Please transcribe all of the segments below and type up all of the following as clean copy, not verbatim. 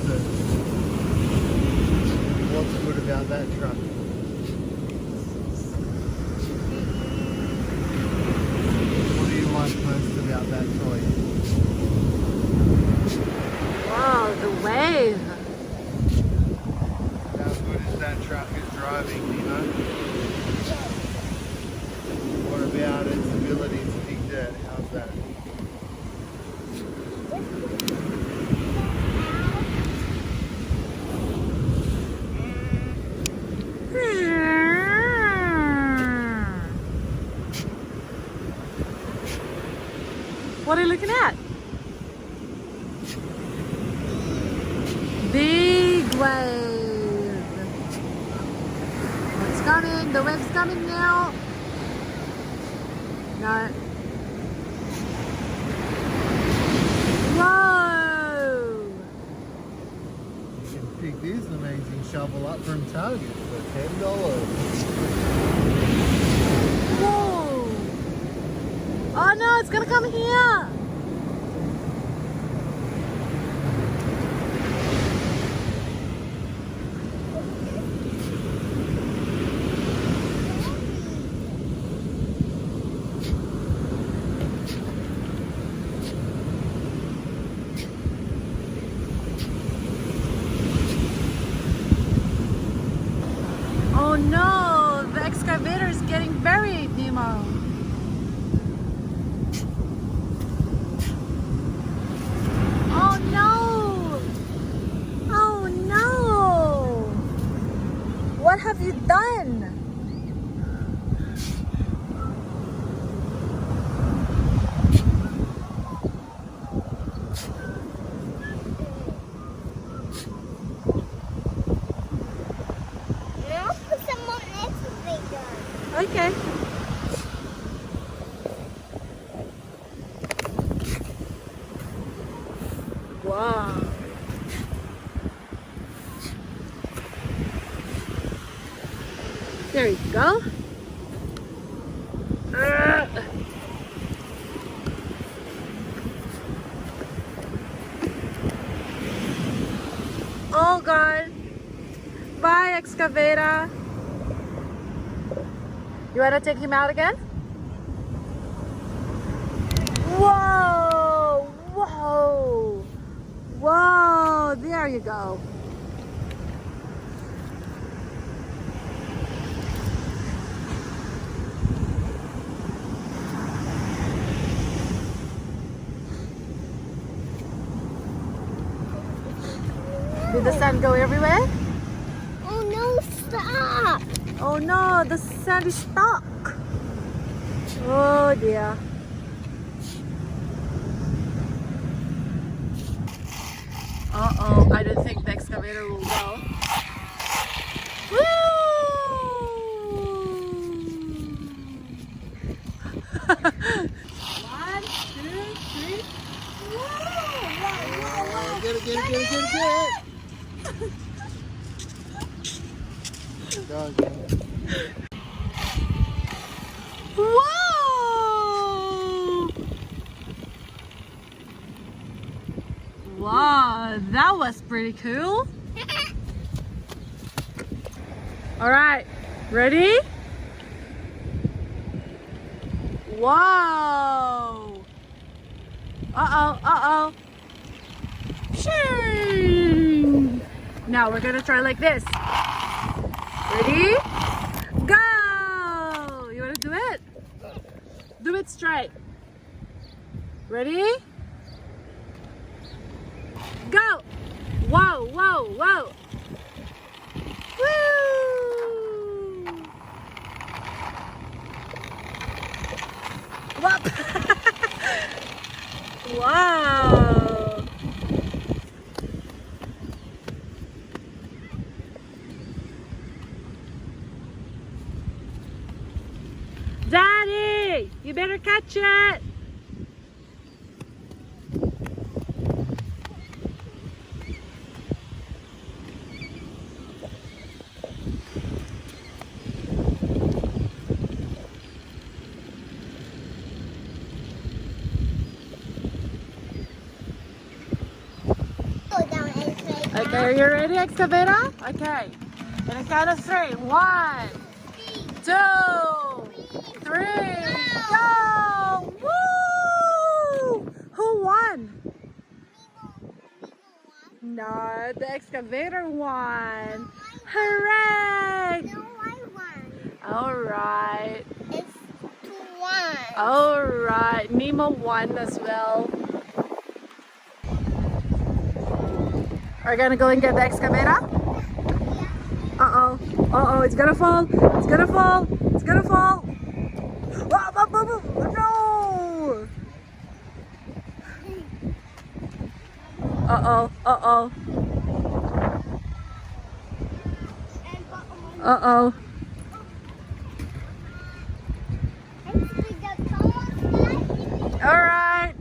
is it? What's good about that truck? What do you like most about that toy? Wow, the wave. How good is that truck at driving, Nimo? What about its ability to dig dirt? How's that? What are you looking at? Big wave. It's coming. The wave's coming now. No. Whoa! You can pick this amazing shovel up from Target for $10. Whoa! Oh no, it's gonna come here. Oh no, the excavator is getting buried, Nemo. Oh no! Oh no! What have you done? I'll put some more excavator. Okay. Wow. There you go. Oh God. Bye, excavator. You want to take him out again? Whoa! Whoa! Whoa! There you go. Did the sand go everywhere? Oh no, stop! Oh no, the sand is stuck. Oh dear. Uh-oh, I don't think the excavator will go. Woo! One, two, three. Whoa! Get it. Go again. Whoa! Wow, that was pretty cool. All right, ready? Wow! Uh-oh. Shing! Now we're gonna try like this. Ready? Go! You wanna do it? Do it straight. Ready? Go! Whoa! Woo! Whoop! Wow! Daddy, you better catch it. Okay, are you ready, Excavator? Okay. In a count of 3. 1, 2, 3. Go! Woo! Who won? No, the Excavator won. Hooray! No, I won. Alright. It's 2-1. Alright. Nemo won as well. Are you gonna go and get the Excavator? Uh-oh. Uh-oh, it's gonna fall. It's gonna fall. It's gonna fall. No! Uh-oh. Uh-oh. Uh-oh. Alright.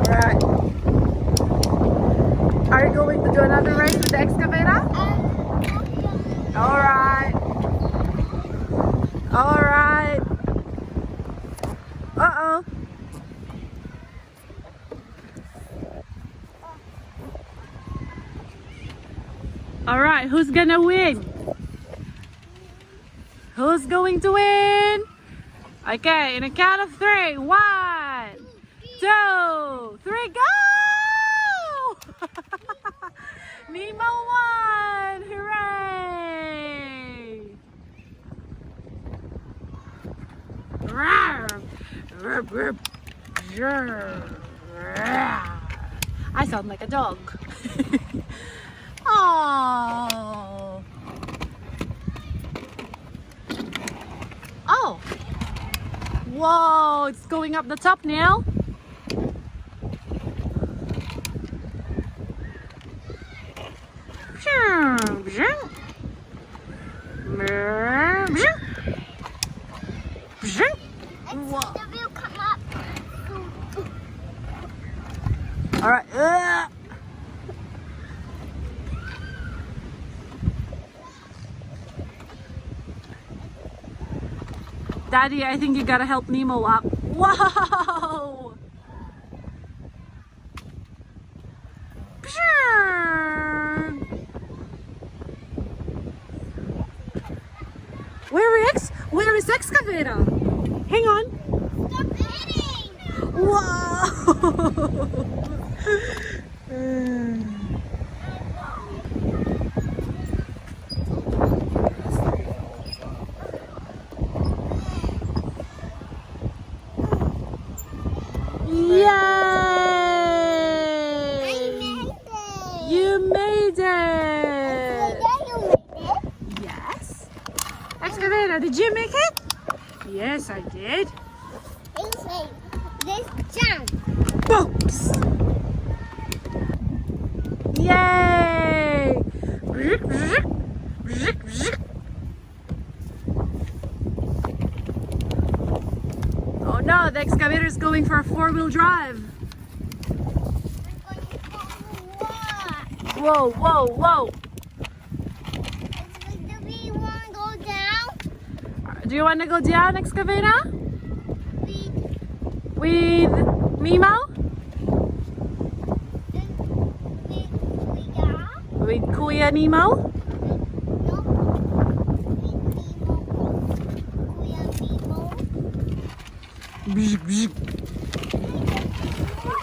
Alright. Are you going to do another race with the Excavator? Alright. Alright. Uh-oh. Alright, who's gonna win? Who's going to win? Okay, in a count of 3. 1, 2, 3, go! Nemo won! Hooray! I sound like a dog. Oh. Oh. Whoa, it's going up the top now. All right. Daddy, I think you gotta help Nemo up. Whoa! Where is Excavator? Hang on. Stop hitting! Whoa! You made it! Yes. Excavator, did you make it? Yes, I did. Let's jump. Books! Yay! Oh no, the Excavator is going for a 4-wheel drive. Whoa, whoa, whoa. Do we want to go down? Do you want to go down, Excavator? We With Nemo? With Kuya Nemo?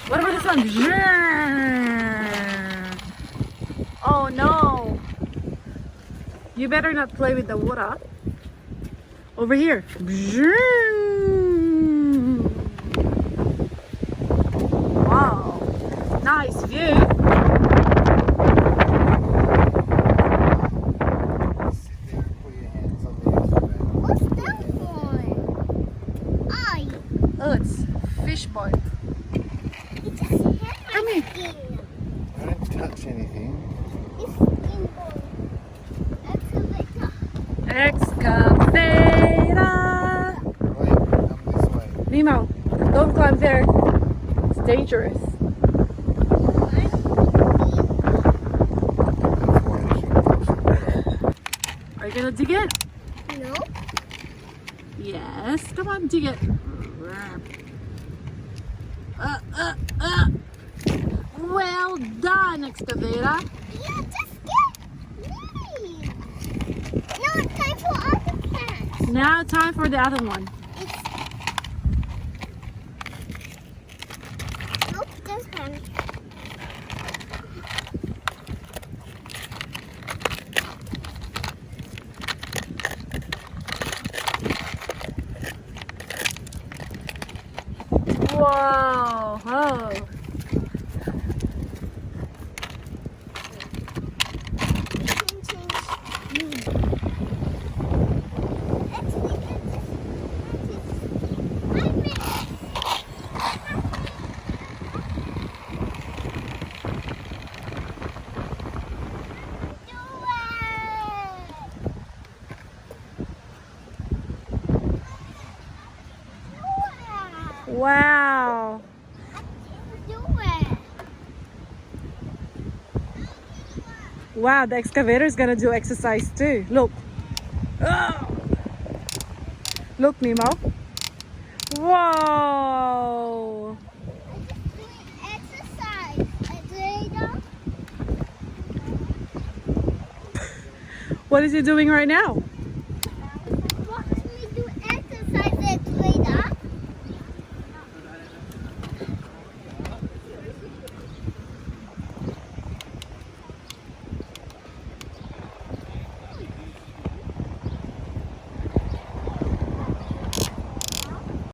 What about this one? Oh no! You better not play with the water. Over here. Wow, nice view. What's that one? Oh, it's fish boy. It's a Come here. skin. Don't touch anything. It's skin boy. Excavator. Wait, come this way. Nemo, don't climb there. It's dangerous. That's why you shouldn't touch it. gonna dig it? No. Yes. Come on, dig it. Well done, Excavator. Yeah, just get me. No, it's time for other plants. Now time for the other one. Nope, this one. Whoa. Oh. Wow. Wow, the excavator is gonna do exercise too. Look. Oh. Look, Nemo. Whoa. What is he doing right now?